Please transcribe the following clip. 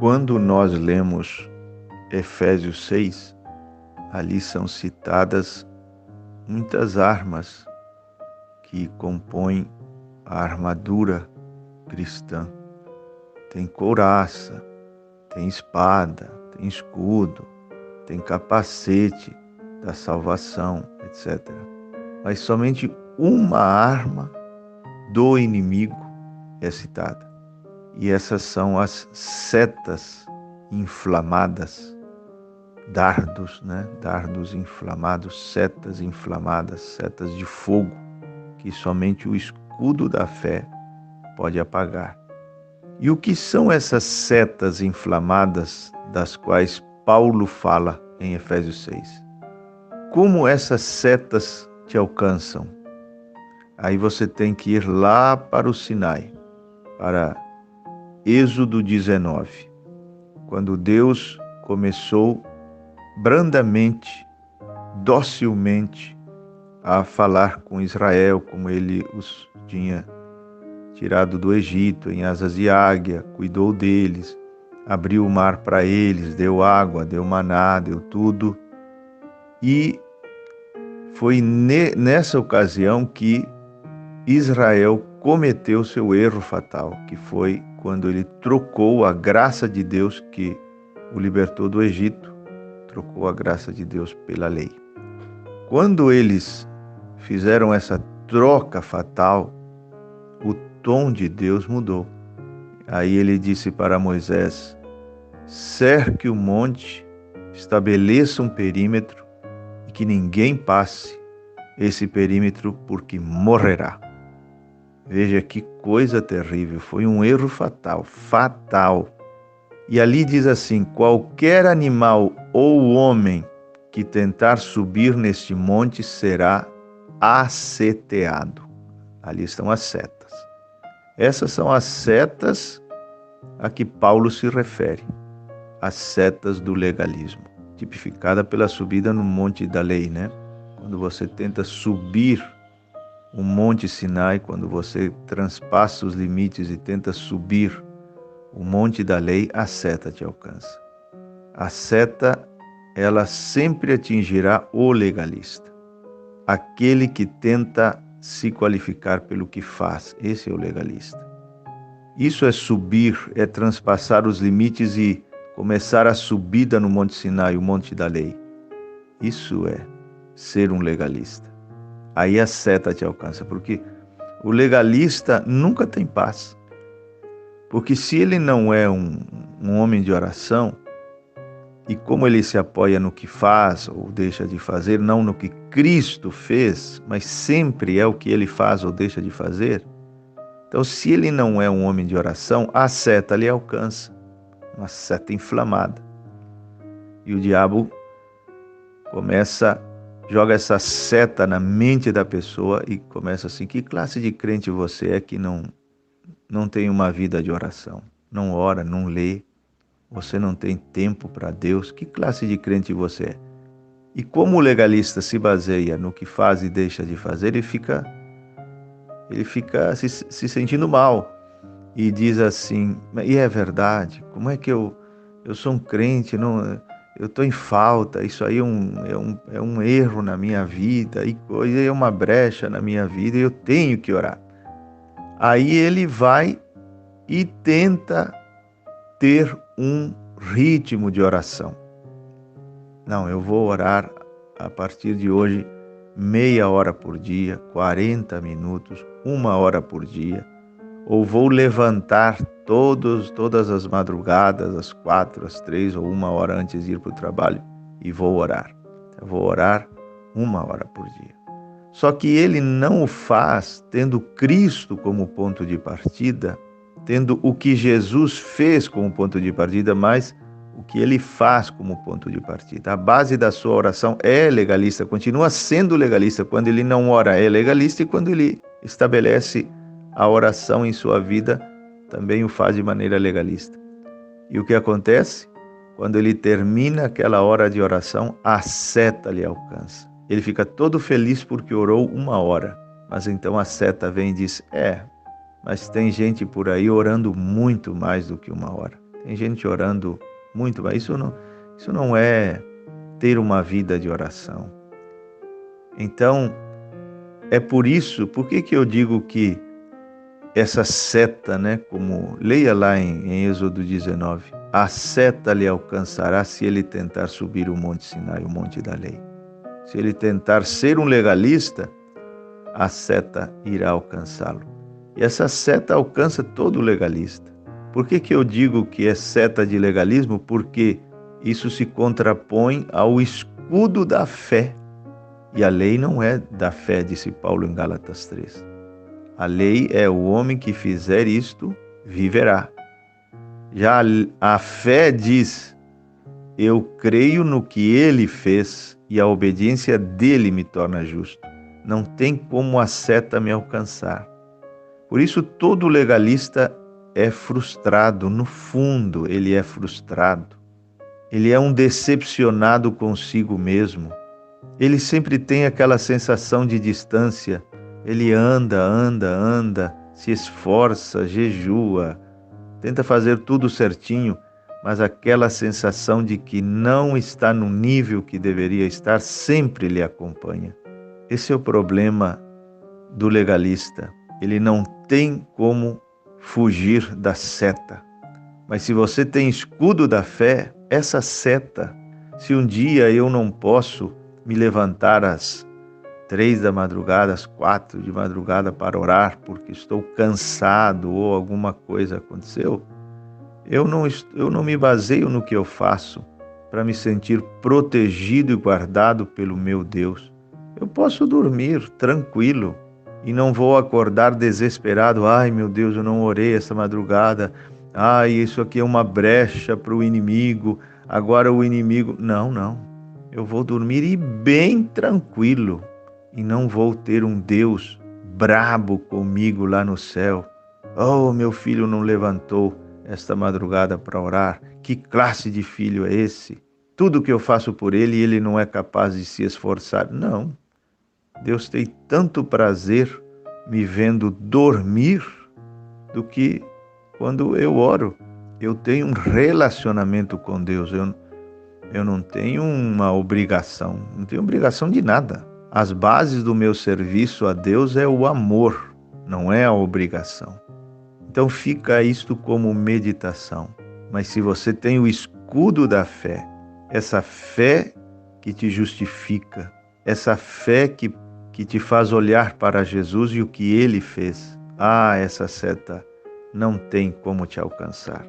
Quando nós lemos Efésios 6, ali são citadas muitas armas que compõem a armadura cristã. Tem couraça, tem espada, tem escudo, tem capacete da salvação, etc. Mas somente uma arma do inimigo é citada. E essas são as setas inflamadas, dardos, dardos inflamados, setas inflamadas, setas de fogo, que somente o escudo da fé pode apagar. E o que são essas setas inflamadas das quais Paulo fala em Efésios 6? Como essas setas te alcançam? Aí você tem que ir lá para o Sinai, para Êxodo 19, quando Deus começou brandamente, docilmente, a falar com Israel, como ele os tinha tirado do Egito em asas de águia, cuidou deles, abriu o mar para eles, deu água, deu maná, deu tudo. E foi nessa ocasião que Israel cometeu seu erro fatal, que foi quando ele trocou a graça de Deus que o libertou do Egito, trocou a graça de Deus pela lei. Quando eles fizeram essa troca fatal, o tom de Deus mudou. Aí ele disse para Moisés: cerque o monte, estabeleça um perímetro e que ninguém passe esse perímetro, porque morrerá. Veja que coisa terrível, foi um erro fatal. E ali diz assim: qualquer animal ou homem que tentar subir neste monte será aceteado. Ali estão as setas. Essas são as setas a que Paulo se refere, as setas do legalismo, tipificada pela subida no monte da lei, Quando você tenta subir o monte Sinai, quando você transpassa os limites e tenta subir o monte da lei, a seta te alcança. A seta, ela sempre atingirá o legalista, aquele que tenta se qualificar pelo que faz. Esse é o legalista. Isso é subir, é transpassar os limites e começar a subida no monte Sinai, o monte da lei. Isso é ser um legalista. Aí a seta te alcança, porque o legalista nunca tem paz. Porque se ele não é um homem de oração, e como ele se apoia no que faz ou deixa de fazer, não no que Cristo fez, mas sempre é o que ele faz ou deixa de fazer, então se ele não é um homem de oração, a seta lhe alcança, uma seta inflamada. E o diabo joga essa seta na mente da pessoa e começa assim: que classe de crente você é que não tem uma vida de oração? Não ora, não lê, você não tem tempo para Deus? Que classe de crente você é? E como o legalista se baseia no que faz e deixa de fazer, ele fica se sentindo mal e diz assim: e é verdade, como é que eu sou um crente, eu estou em falta, isso aí é um erro na minha vida, e é uma brecha na minha vida, e eu tenho que orar. Aí ele vai e tenta ter um ritmo de oração. Não, eu vou orar a partir de hoje meia hora por dia, 40 minutos, 1 hora por dia, ou vou levantar todas as madrugadas, às 4, às 3 ou 1 hora antes de ir para o trabalho, e vou orar. Eu vou orar 1 hora por dia. Só que ele não o faz tendo Cristo como ponto de partida, tendo o que Jesus fez como ponto de partida, mas o que ele faz como ponto de partida. A base da sua oração é legalista, continua sendo legalista. Quando ele não ora, é legalista, e quando ele estabelece a oração em sua vida, também o faz de maneira legalista. E o que acontece? Quando ele termina aquela hora de oração, a seta lhe alcança. Ele fica todo feliz porque orou 1 hora. Mas então a seta vem e diz: mas tem gente por aí orando muito mais do que 1 hora. Tem gente orando muito, mas isso não é ter uma vida de oração. Então, é por que eu digo que essa seta, né, como leia lá em Êxodo 19, a seta lhe alcançará se ele tentar subir o Monte Sinai, o Monte da Lei. Se ele tentar ser um legalista, a seta irá alcançá-lo. E essa seta alcança todo legalista. Por que eu digo que é seta de legalismo? Porque isso se contrapõe ao escudo da fé. E a lei não é da fé, disse Paulo em Gálatas 3. A lei é o homem que fizer isto, viverá. Já a fé diz, eu creio no que ele fez e a obediência dele me torna justo. Não tem como a seta me alcançar. Por isso todo legalista é frustrado, no fundo ele é frustrado. Ele é um decepcionado consigo mesmo. Ele sempre tem aquela sensação de distância. Ele anda, se esforça, jejua, tenta fazer tudo certinho, mas aquela sensação de que não está no nível que deveria estar sempre lhe acompanha. Esse é o problema do legalista. Ele não tem como fugir da seta. Mas se você tem escudo da fé, essa seta, se um dia eu não posso me levantar às 3 da madrugada, às 4 de madrugada para orar, porque estou cansado ou alguma coisa aconteceu, eu não me baseio no que eu faço para me sentir protegido e guardado pelo meu Deus. Eu posso dormir tranquilo e não vou acordar desesperado. Ai, meu Deus, eu não orei essa madrugada. Ai, isso aqui é uma brecha para o inimigo. Agora o inimigo... Não. Eu vou dormir e bem tranquilo. E não vou ter um Deus brabo comigo lá no céu. Oh, meu filho não levantou esta madrugada para orar. Que classe de filho é esse? Tudo que eu faço por ele, ele não é capaz de se esforçar. Não. Deus tem tanto prazer me vendo dormir do que quando eu oro. Eu tenho um relacionamento com Deus. Eu não tenho uma obrigação. Não tenho obrigação de nada. As bases do meu serviço a Deus é o amor, não é a obrigação. Então fica isto como meditação. Mas se você tem o escudo da fé, essa fé que te justifica, essa fé que te faz olhar para Jesus e o que ele fez, essa seta não tem como te alcançar.